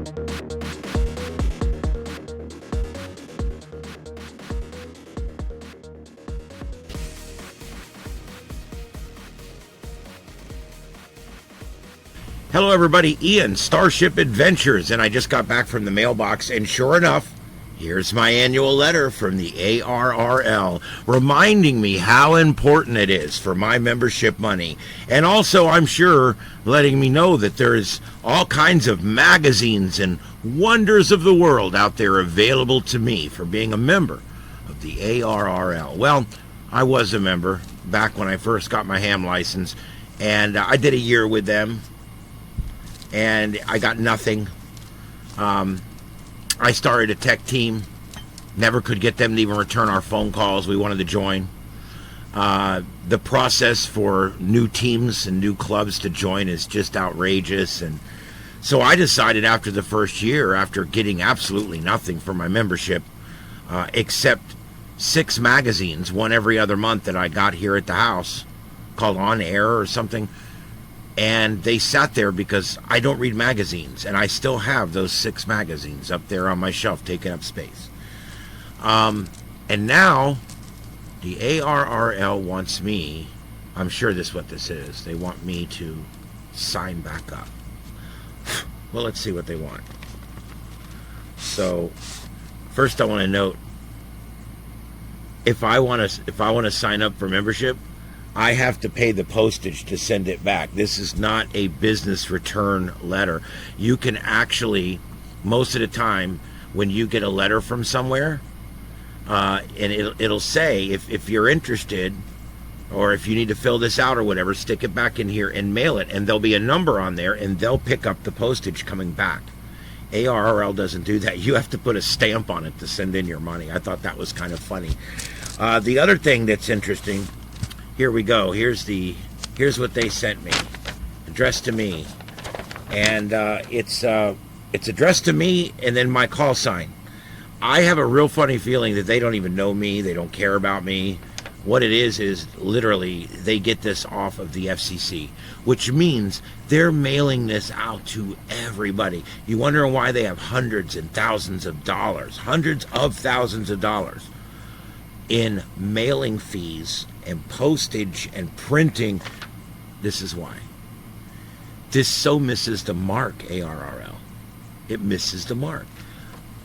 Hello everybody, Ian, Starship Adventures, and I just got back from the mailbox, and sure enough, here's my annual letter from the ARRL reminding me how important it is for my membership money, and also, I'm sure, letting me know that there's all kinds of magazines and wonders of the world out there available to me for being a member of the ARRL. Well, I was a member back when I first got my ham license, and I did a year with them. And I got nothing. I started a tech team. Never could get them to even return our phone calls. We wanted to join. The process for new teams and new clubs to join is just outrageous. And so I decided after the first year, after getting absolutely nothing for my membership, except 6 magazines, one every other month that I got here at the house, called On Air or something. And they sat there because I don't read magazines, and I still have those 6 magazines up there on my shelf taking up space. And now the ARRL wants me, I'm sure this is what this is, they want me to sign back up. Well, let's see what they want. So first I want to note, if I want to sign up for membership, I have to pay the postage to send it back. This is not a business return letter. You can actually, most of the time, when you get a letter from somewhere, and it'll say, if you're interested, or if you need to fill this out or whatever, stick it back in here and mail it. And there'll be a number on there, and they'll pick up the postage coming back. ARRL doesn't do that. You have to put a stamp on it to send in your money. I thought that was kind of funny. The other thing that's interesting, here we go. Here's what they sent me, addressed to me, and it's addressed to me, and then my call sign. I have a real funny feeling that they don't even know me. They don't care about me. What it is literally they get this off of the FCC, which means they're mailing this out to everybody. You wonder why they have hundreds of thousands of dollars in mailing fees and postage and printing. This is why. This so misses the mark, ARRL. It misses the mark.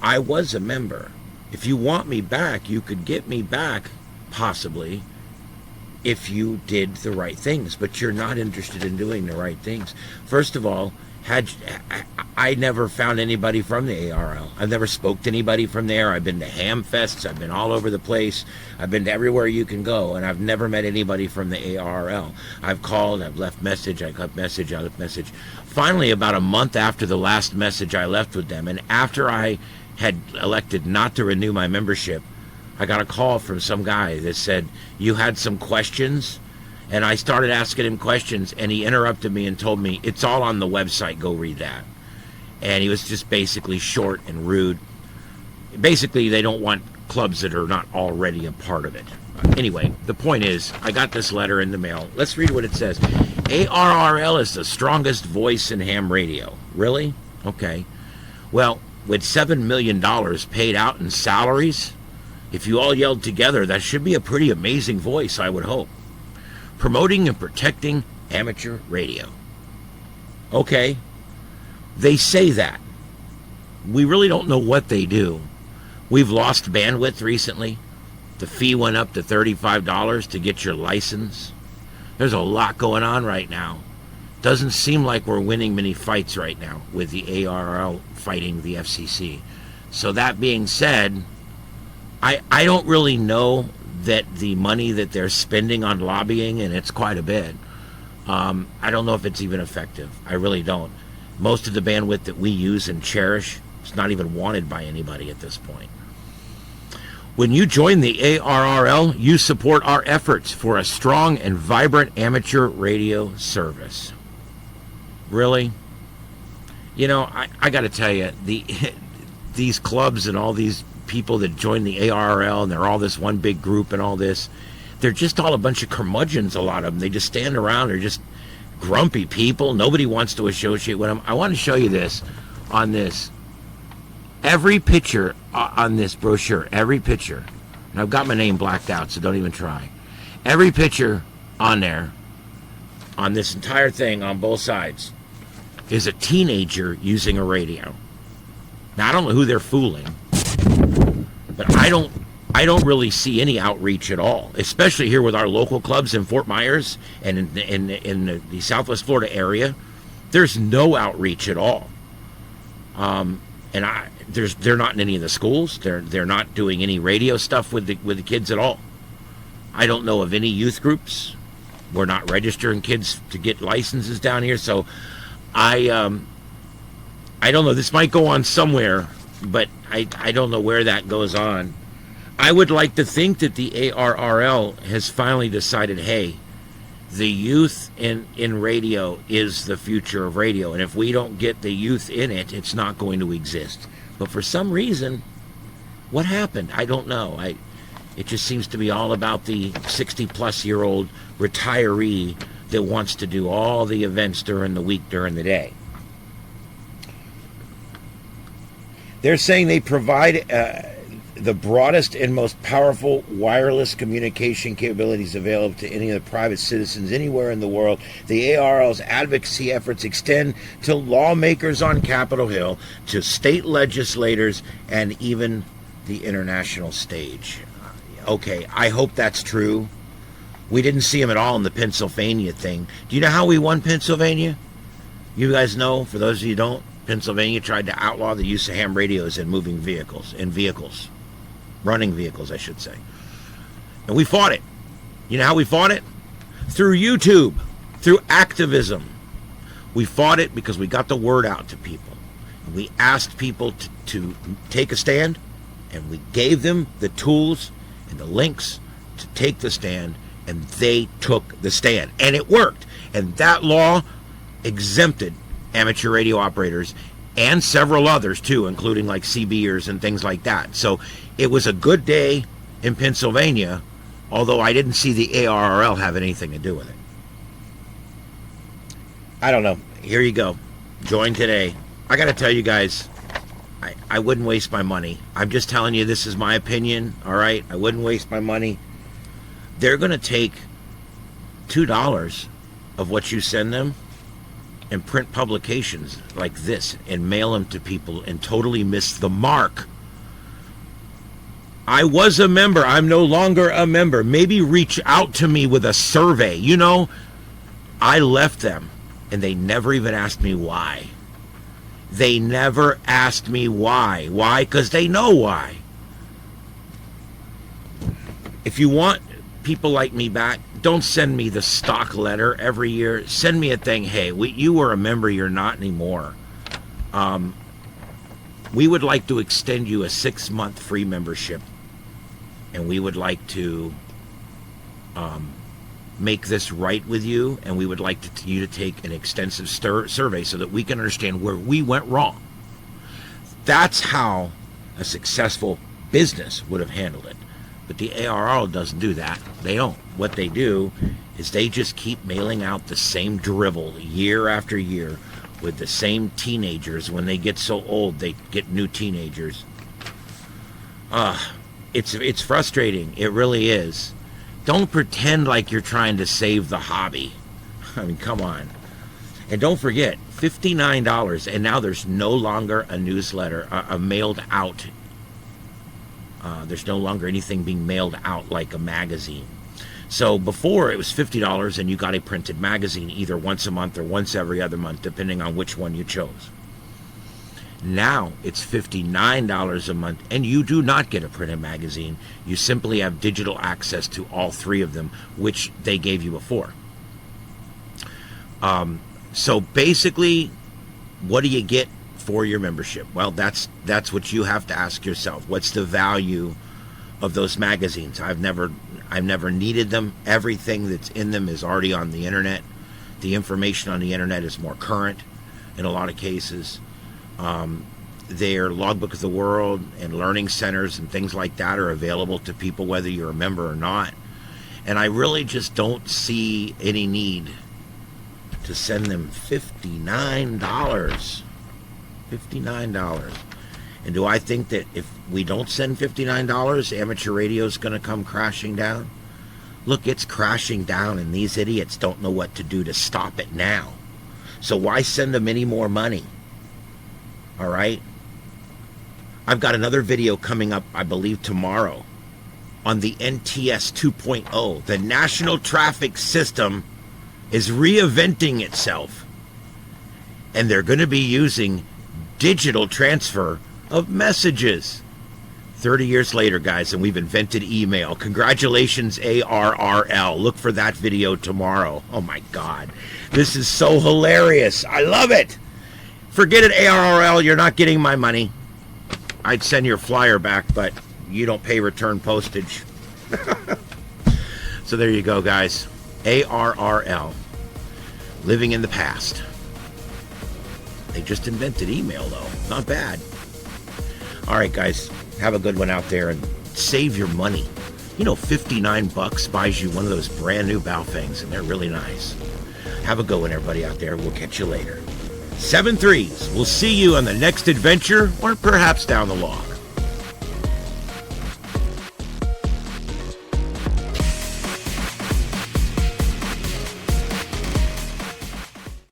I was a member. If you want me back, you could get me back, possibly, if you did the right things. But you're not interested in doing the right things. First of all, I never found anybody from the ARRL. I've never spoke to anybody from there. I've been to hamfests. I've been all over the place. I've been to everywhere you can go, and I've never met anybody from the ARRL. I've called, I've left message, I left message. Finally, about a month after the last message I left with them, and after I had elected not to renew my membership, I got a call from some guy that said, you had some questions? And I started asking him questions, and he interrupted me and told me, it's all on the website, go read that. And he was just basically short and rude. Basically, they don't want clubs that are not already a part of it. Anyway, the point is, I got this letter in the mail. Let's read what it says. ARRL is the strongest voice in ham radio. Really? Okay. Well, with $7 million paid out in salaries, if you all yelled together, that should be a pretty amazing voice, I would hope. Promoting and protecting amateur radio. Okay, they say that. We really don't know what they do. We've lost bandwidth recently. The fee went up to $35 to get your license. There's a lot going on right now. Doesn't seem like we're winning many fights right now with the ARRL fighting the FCC. So that being said, I don't really know that the money that they're spending on lobbying, and it's quite a bit, I don't know if it's even effective. I really don't. Most of the bandwidth that we use and cherish is not even wanted by anybody at this point. When you join the ARRL, you support our efforts for a strong and vibrant amateur radio service. Really? You know, I got to tell you, these clubs and all these people that join the ARRL, and they're all this one big group and all this, they're just all a bunch of curmudgeons, a lot of them. They just stand around. They're just grumpy people. Nobody wants to associate with them. I want to show you this. on this. Every picture on this brochure, every picture, and I've got my name blacked out, so don't even try. Every picture on there, on this entire thing, on both sides, is a teenager using a radio. Now, I don't know who they're fooling, but I don't really see any outreach at all, especially here with our local clubs in Fort Myers and in the Southwest Florida area. There's no outreach at all. They're not in any of the schools. They're not doing any radio stuff with the kids at all. I don't know of any youth groups. We're not registering kids to get licenses down here, so I don't know. This might go on somewhere, but I don't know where that goes on. I would like to think that the ARRL has finally decided, hey, the youth in radio is the future of radio, and if we don't get the youth in it, it's not going to exist. But for some reason, what happened? I don't know. It just seems to be all about the 60-plus-year-old retiree that wants to do all the events during the week, during the day. They're saying they provide the broadest and most powerful wireless communication capabilities available to any of the private citizens anywhere in the world. The ARRL's advocacy efforts extend to lawmakers on Capitol Hill, to state legislators, and even the international stage. Okay, I hope that's true. We didn't see him at all in the Pennsylvania thing. Do you know how we won Pennsylvania? You guys know, for those of you who don't, Pennsylvania tried to outlaw the use of ham radios in moving vehicles, running vehicles, I should say. And we fought it. You know how we fought it? Through YouTube, through activism. We fought it because we got the word out to people. And we asked people to take a stand, and we gave them the tools and the links to take the stand, and they took the stand. And it worked. And that law exempted amateur radio operators and several others too, including like CBers and things like that. So it was a good day in Pennsylvania, although I didn't see the ARRL have anything to do with it. I don't know. Here you go. Join today. I got to tell you guys, I wouldn't waste my money. I'm just telling you, this is my opinion, all right? I wouldn't waste my money. They're going to take $2 of what you send them and print publications like this and mail them to people and totally miss the mark. I was a member. I'm no longer a member. Maybe reach out to me with a survey. You know, I left them and they never even asked me why. They never asked me why. Why? Because they know why. If you want people like me back, don't send me the stock letter every year. Send me a thing, hey, you were a member, you're not anymore. We would like to extend you a 6-month free membership, and we would like to make this right with you, and we would like you to take an extensive survey so that we can understand where we went wrong. That's how a successful business would have handled it. But the ARRL doesn't do that. They don't. What they do is they just keep mailing out the same drivel year after year with the same teenagers. When they get so old, they get new teenagers. It's frustrating. It really is. Don't pretend like you're trying to save the hobby. I mean, come on. And don't forget, $59, and now there's no longer a newsletter, a mailed out. There's no longer anything being mailed out like a magazine. So before it was $50 and you got a printed magazine either once a month or once every other month, depending on which one you chose. Now it's $59 a month and you do not get a printed magazine. You simply have digital access to all 3 of them, which they gave you before. So basically, what do you get for your membership? Well, that's what you have to ask yourself. What's the value of those magazines? I've never needed them. Everything that's in them is already on the internet. The information on the internet is more current in a lot of cases. Their Logbook of the World and learning centers and things like that are available to people whether you're a member or not. And I really just don't see any need to send them $59. $59. And do I think that if we don't send $59, amateur radio is going to come crashing down? Look, it's crashing down, and these idiots don't know what to do to stop it now. So why send them any more money? All right? I've got another video coming up, I believe, tomorrow on the NTS 2.0. The National Traffic System is reinventing itself. And they're going to be using digital transfer of messages. 30 years later, guys, and we've invented email. Congratulations, ARRL. Look for that video tomorrow. Oh, my God. This is so hilarious. I love it. Forget it, ARRL. You're not getting my money. I'd send your flyer back, but you don't pay return postage. So there you go, guys. ARRL. Living in the past. They just invented email, though. Not bad. All right, guys. Have a good one out there and save your money. You know, $59 buys you one of those brand new Baofangs, and they're really nice. Have a good one, everybody out there. We'll catch you later. 7-3s. We'll see you on the next adventure, or perhaps down the log.